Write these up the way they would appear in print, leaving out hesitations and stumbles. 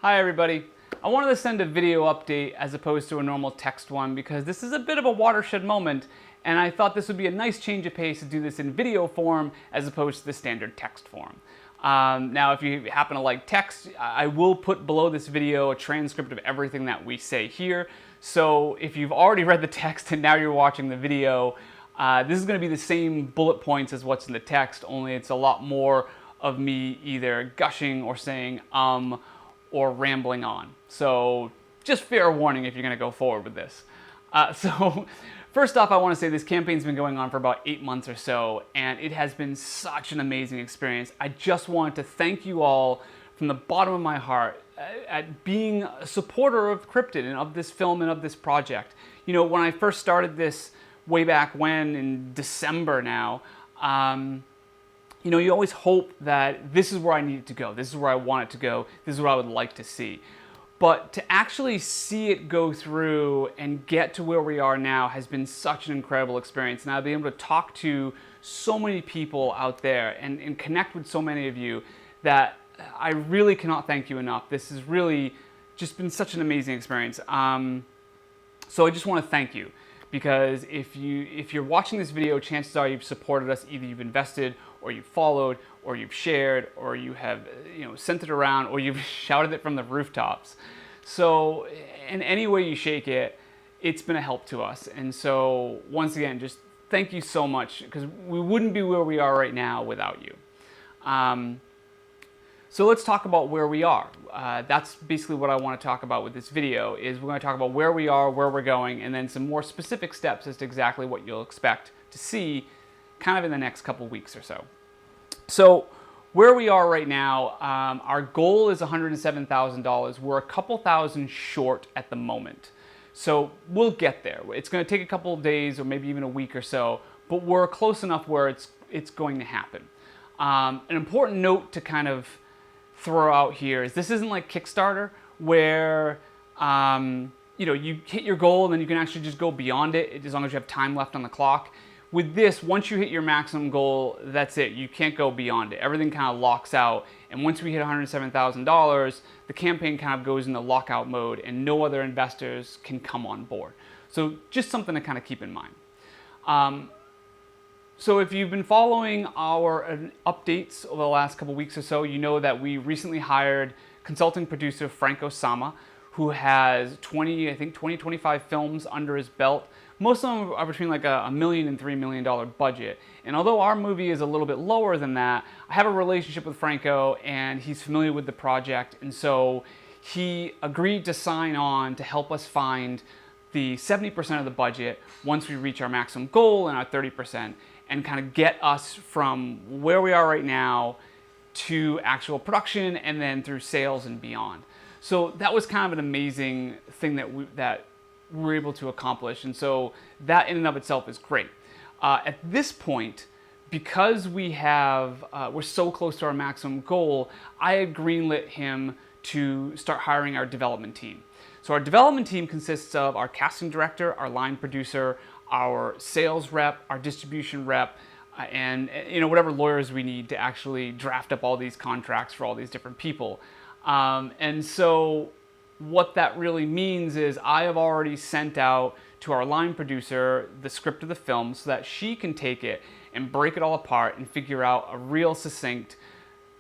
Hi everybody. I wanted to send a video update as opposed to a normal text one because this is a bit of a watershed moment and I thought this would be a nice change of pace to do this in video form as opposed to the standard text form. Now if you happen to like text, I will put below this video a transcript of everything that we say here. So if you've already read the text and now you're watching the video, this is going to be the same bullet points as what's in the text, only it's a lot more of me either gushing or saying or rambling on. So just fair warning if you're going to go forward with this. So first off, I want to say this campaign's been going on for about 8 months or so, and it has been such an amazing experience. I just wanted to thank you all from the bottom of my heart at being a supporter of Cryptid and of this film and of this project. You know, when I first started this way back when, in December now, you know, you always hope that this is where I need it to go, this is where I want it to go, this is what I would like to see. But to actually see it go through and get to where we are now has been such an incredible experience. And I've been able to talk to so many people out there and connect with so many of you that I really cannot thank you enough. This has really just been such an amazing experience. So I just want to thank you. Because if you're watching this video, chances are you've supported us. Either you've invested, or you've followed, or you've shared, or you have sent it around, or you've shouted it from the rooftops. So in any way you shake it, it's been a help to us. And so once again, just thank you so much, because we wouldn't be where we are right now without you. So let's talk about where we are. That's basically what I want to talk about with this video, is we're going to talk about where we are, where we're going, and then some more specific steps as to exactly what you'll expect to see kind of in the next couple weeks or so. So where we are right now, our goal is $107,000. We're a couple thousand short at the moment. So we'll get there. It's going to take a couple of days or maybe even a week or so, but we're close enough where it's going to happen. An important note to kind of throw out here is this isn't like Kickstarter where you hit your goal and then you can actually just go beyond it as long as you have time left on the clock. With this, once you hit your maximum goal, that's it. You can't go beyond it. Everything kind of locks out, and once we hit $107,000, the campaign kind of goes into lockout mode and no other investors can come on board. So just something to kind of keep in mind. So if you've been following our updates over the last couple weeks or so, you know that we recently hired consulting producer Franco Sama, who has 25 films under his belt. Most of them are between like $1 million and $3 million budget. And although our movie is a little bit lower than that, I have a relationship with Franco and he's familiar with the project. And so he agreed to sign on to help us find the 70% of the budget once we reach our maximum goal and our 30%. And kind of get us from where we are right now to actual production and then through sales and beyond. So that was kind of an amazing thing that we were able to accomplish. And so that in and of itself is great. At this point, because we're so close to our maximum goal, I had greenlit him to start hiring our development team. So our development team consists of our casting director, our line producer, our sales rep, our distribution rep, and whatever lawyers we need to actually draft up all these contracts for all these different people. And so what that really means is I have already sent out to our line producer the script of the film so that she can take it and break it all apart and figure out a real succinct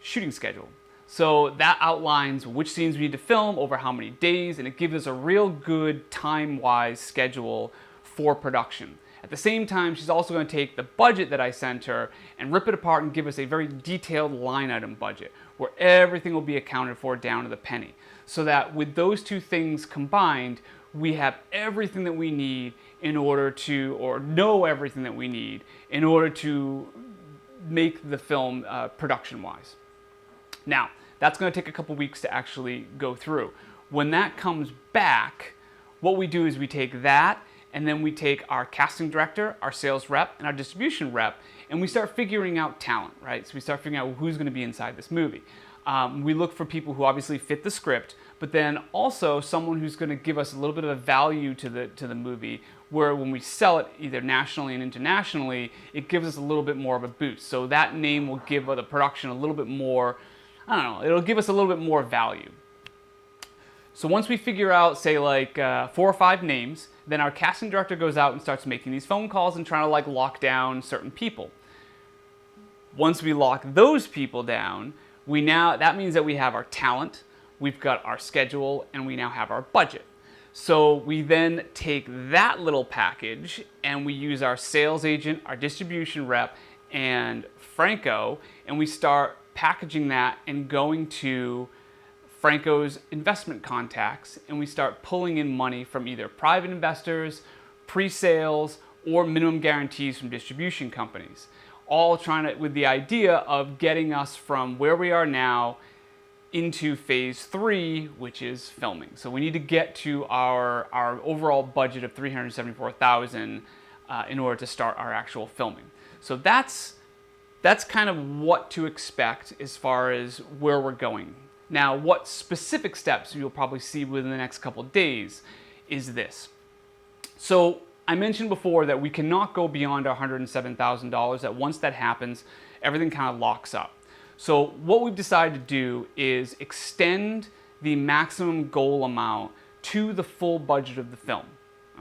shooting schedule. So that outlines which scenes we need to film over how many days, and it gives us a real good time-wise schedule for production. At the same time, she's also going to take the budget that I sent her and rip it apart and give us a very detailed line item budget where everything will be accounted for down to the penny. So that with those two things combined, we have everything that we need in order to, or know everything that we need in order to make the film production-wise. Now, that's going to take a couple weeks to actually go through. When that comes back, what we do is we take that and then we take our casting director, our sales rep, and our distribution rep, and we start figuring out talent, right? So we start figuring out who's going to be inside this movie. We look for people who obviously fit the script, but then also someone who's going to give us a little bit of a value to the movie, where when we sell it either nationally and internationally, it gives us a little bit more of a boost. So that name will give the production a little bit more, I don't know, it'll give us a little bit more value. So once we figure out, say, like 4 or 5 names, then our casting director goes out and starts making these phone calls and trying to like lock down certain people. Once we lock those people down, that means that we have our talent, we've got our schedule, and we now have our budget. So we then take that little package and we use our sales agent, our distribution rep, and Franco, and we start packaging that and going to Franco's investment contacts, and we start pulling in money from either private investors, pre-sales, or minimum guarantees from distribution companies. All with the idea of getting us from where we are now into phase 3, which is filming. So we need to get to our overall budget of $374,000 in order to start our actual filming. So that's kind of what to expect as far as where we're going. Now, what specific steps you'll probably see within the next couple of days is this. So I mentioned before that we cannot go beyond our $107,000, that once that happens, everything kind of locks up. So what we've decided to do is extend the maximum goal amount to the full budget of the film,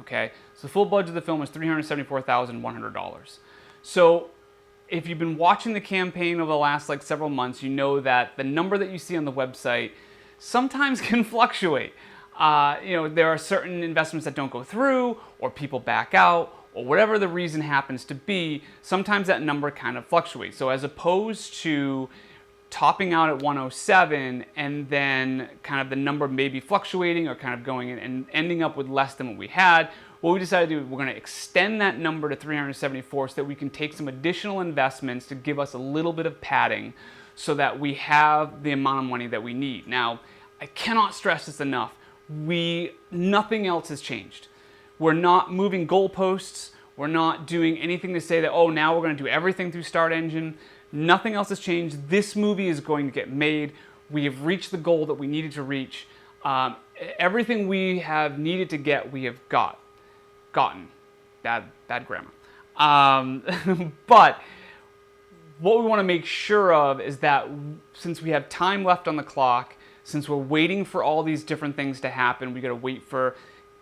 okay? So the full budget of the film is $374,100. So if you've been watching the campaign over the last like several months, you know that the number that you see on the website sometimes can fluctuate. There are certain investments that don't go through, or people back out, or whatever the reason happens to be. Sometimes that number kind of fluctuates. So as opposed to topping out at 107 and then kind of the number maybe fluctuating or kind of going in and ending up with less than what we had, what we decided to do, we're going to extend that number to 374 so that we can take some additional investments to give us a little bit of padding so that we have the amount of money that we need. Now, I cannot stress this enough. Nothing else has changed. We're not moving goalposts. We're not doing anything to say that, oh, now we're going to do everything through StartEngine. Nothing else has changed. This movie is going to get made. We have reached the goal that we needed to reach. Everything we have needed to get, we have gotten. Bad grammar. But what we want to make sure of is that since we have time left on the clock, since we're waiting for all these different things to happen, we got to wait for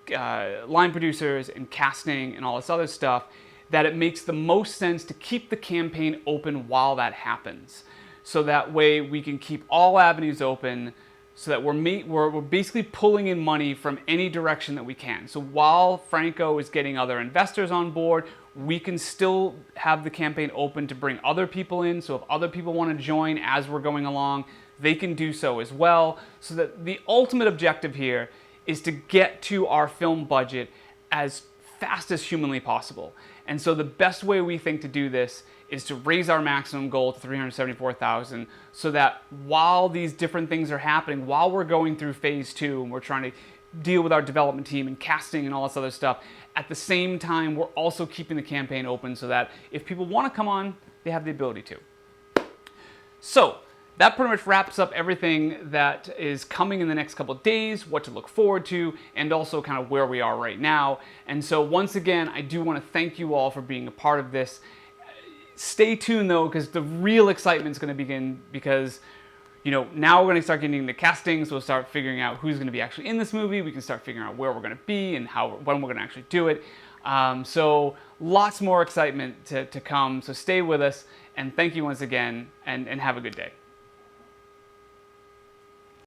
line producers and casting and all this other stuff, that it makes the most sense to keep the campaign open while that happens. So that way we can keep all avenues open, so that we're basically pulling in money from any direction that we can. So while Franco is getting other investors on board, we can still have the campaign open to bring other people in. So if other people want to join as we're going along, they can do so as well. So that the ultimate objective here is to get to our film budget as fast as humanly possible. And so the best way we think to do this is to raise our maximum goal to $374,000 so that while these different things are happening, while we're going through phase 2 and we're trying to deal with our development team and casting and all this other stuff, at the same time, we're also keeping the campaign open so that if people want to come on, they have the ability to. So that pretty much wraps up everything that is coming in the next couple of days, what to look forward to, and also kind of where we are right now. And so once again, I do want to thank you all for being a part of this. Stay tuned though, because the real excitement is going to begin, because now we're going to start getting into casting, so we'll start figuring out who's going to be actually in this movie. We can start figuring out where we're going to be and when we're going to actually do it. So lots more excitement to come. So stay with us, and thank you once again, and have a good day.